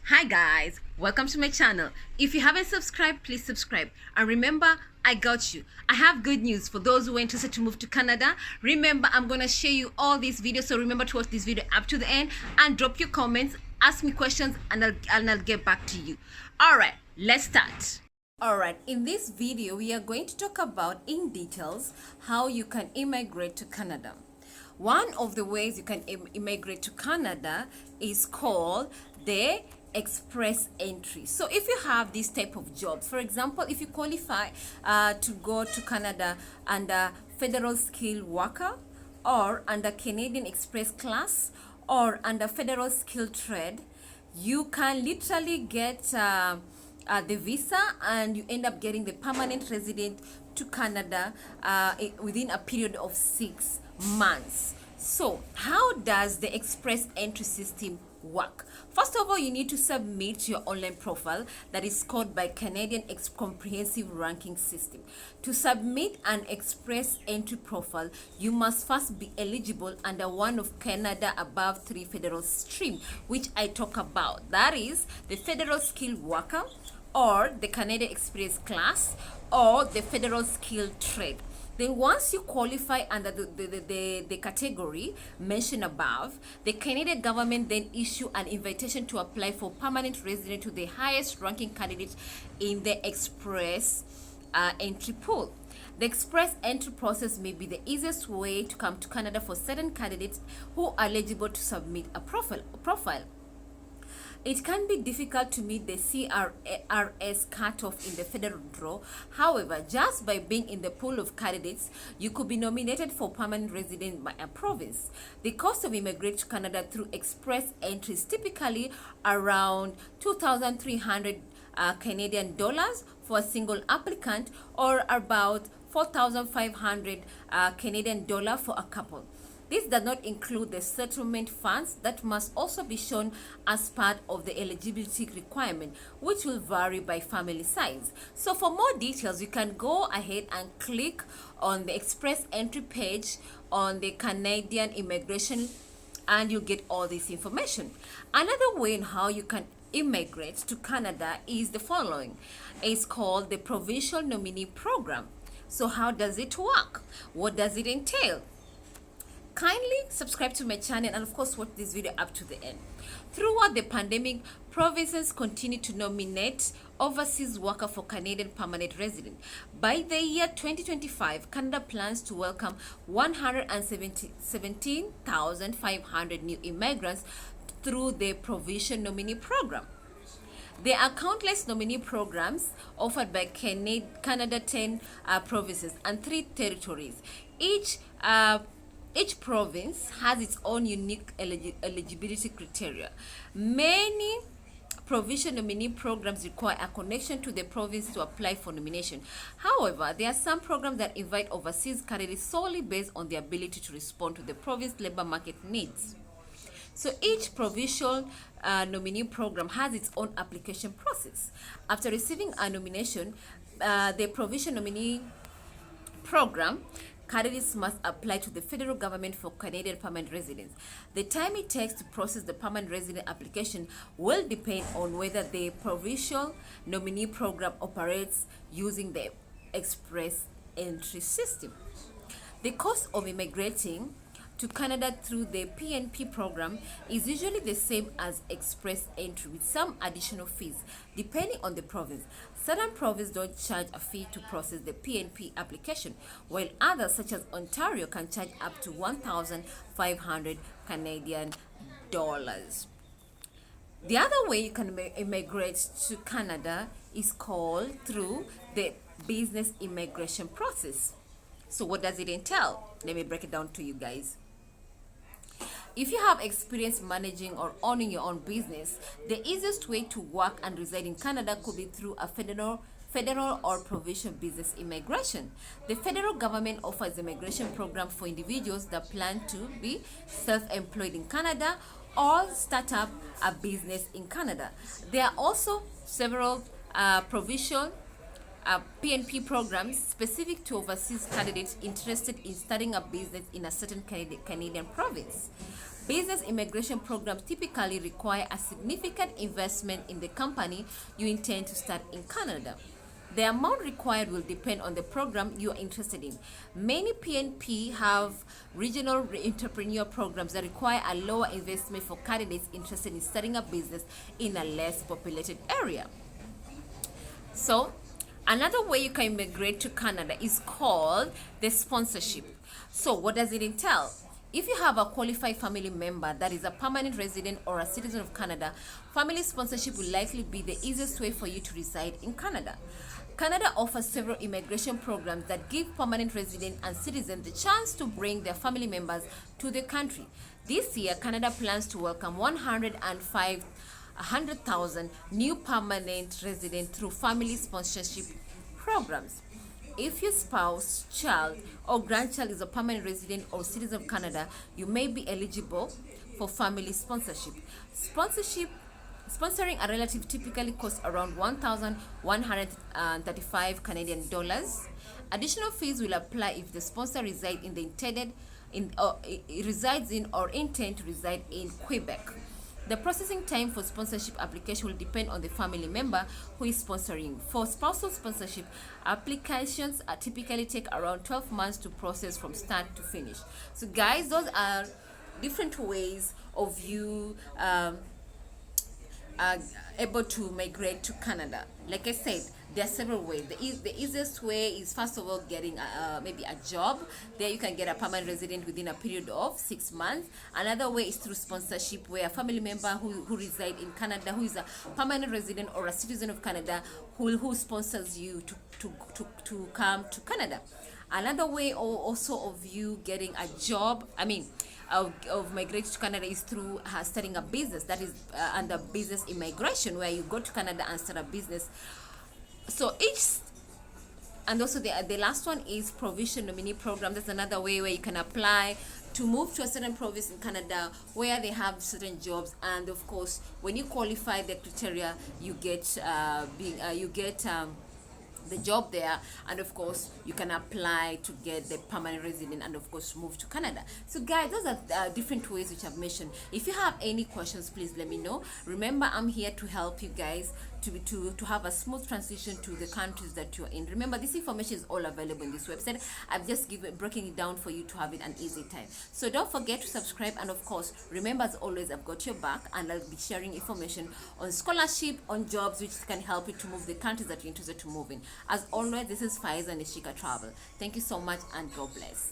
Hi guys, welcome to my channel. If you haven't subscribed, please subscribe. And remember, I got you. I have good news for those who are interested to move to Canada. Remember, I'm going to share you all these videos. So remember to watch this video up to the end and drop your comments, ask me questions, and I'll get back to you. All right, let's start. Alright, in this video, we are going to talk about in details how you can immigrate to Canada. One of the ways you can immigrate to Canada is called the express entry. So if you have this type of jobs, for example, if you qualify to go to Canada under federal skilled worker or under Canadian express class or under federal skilled trade, you can literally get the visa and you end up getting the permanent resident to Canada within a period of 6 months. So how does the express entry system work? First of all, you need to submit your online profile that is scored by Canadian Comprehensive Ranking System. To submit an express entry profile, you must first be eligible under one of Canada above 3 federal stream, which I talk about. That is the federal skilled worker, or the Canadian Express class, or the federal skilled trade. Then once you qualify under the category mentioned above, the Canadian government then issue an invitation to apply for permanent resident to the highest ranking candidate in the express entry pool. The express entry process may be the easiest way to come to Canada for certain candidates who are eligible to submit a profile. It can be difficult to meet the CRS cutoff in the federal draw. However, just by being in the pool of candidates, you could be nominated for permanent resident by a province. The cost of immigrating to Canada through express entry is typically around 2,300 Canadian dollars for a single applicant, or about 4,500 Canadian dollar for a couple. This does not include the settlement funds that must also be shown as part of the eligibility requirement, which will vary by family size. So for more details, you can go ahead and click on the express entry page on the Canadian immigration and you'll get all this information. Another way in how you can immigrate to Canada is the following. It's called the Provincial Nominee Program. So how does it work? What does it entail? Kindly subscribe to my channel and of course watch this video up to the end. Throughout the pandemic, provinces continue to nominate overseas worker for Canadian permanent resident. By the year 2025, Canada plans to welcome 117,500 new immigrants through the Provincial Nominee Program. There are countless nominee programs offered by Canada 10 provinces and 3 territories. Each province has its own unique eligibility criteria. Many provincial nominee programs require a connection to the province to apply for nomination. However, there are some programs that invite overseas candidates solely based on their ability to respond to the province labor market needs. So each provincial nominee program has its own application process. After receiving a nomination, the provincial nominee program, candidates must apply to the federal government for Canadian permanent residence. The time it takes to process the permanent resident application will depend on whether the provincial nominee program operates using the express entry system. The cost of immigrating to Canada through the PNP program is usually the same as express entry, with some additional fees depending on the province. Certain provinces don't charge a fee to process the PNP application, while others such as Ontario can charge up to 1,500 Canadian dollars. The other way you can immigrate to Canada is called through the business immigration process. So what does it entail? Let me break it down to you guys. If you have experience managing or owning your own business, the easiest way to work and reside in Canada could be through a federal or provincial business immigration. The federal government offers immigration program for individuals that plan to be self-employed in Canada or start up a business in Canada. There are also several provincial PNP programs specific to overseas candidates interested in starting a business in a certain Canadian province. Business immigration programs typically require a significant investment in the company you intend to start in Canada. The amount required will depend on the program you are interested in. Many PNP have regional entrepreneur programs that require a lower investment for candidates interested in starting a business in a less populated area. So, another way you can immigrate to Canada is called the sponsorship. So, what does it entail? If you have a qualified family member that is a permanent resident or a citizen of Canada, family sponsorship will likely be the easiest way for you to reside in Canada. Canada offers several immigration programs that give permanent residents and citizens the chance to bring their family members to the country. This year, Canada plans to welcome 100,000 new permanent residents through family sponsorship programs. If your spouse, child, or grandchild is a permanent resident or citizen of Canada, you may be eligible for family sponsorship. Sponsoring a relative typically costs around 1,135 Canadian dollars. Additional fees will apply if the sponsor resides in or intend to reside in Quebec. The processing time for sponsorship application will depend on the family member who is sponsoring. For spousal sponsorship, applications typically take around 12 months to process from start to finish. So guys, those are different ways of you able to migrate to Canada. Like I said, there are several ways. The easiest way is, first of all, getting maybe a job. There you can get a permanent resident within a period of 6 months. Another way is through sponsorship, where a family member who resides in Canada, who is a permanent resident or a citizen of Canada, who sponsors you to come to Canada. Another way also of you getting a job, of migrating to Canada, is through starting a business. That is under business immigration, where you go to Canada and start a business. And also the last one is provision nominee program. That's another way where you can apply to move to a certain province in Canada where they have certain jobs, and of course, when you qualify the criteria, you get the job there, and of course you can apply to get the permanent resident and of course move to Canada. So guys, those are different ways which I've mentioned. If you have any questions, please let me know. Remember, I'm here to help you guys to have a smooth transition to the countries that you're in. Remember, this information is all available in this website. I've just breaking it down for you to have it an easy time. So don't forget to subscribe, and of course, remember, as always, I've got your back, and I'll be sharing information on scholarship, on jobs which can help you to move the countries that you're interested to move in. As always, this is FaizaNeshika Travel. Thank you so much, and God bless.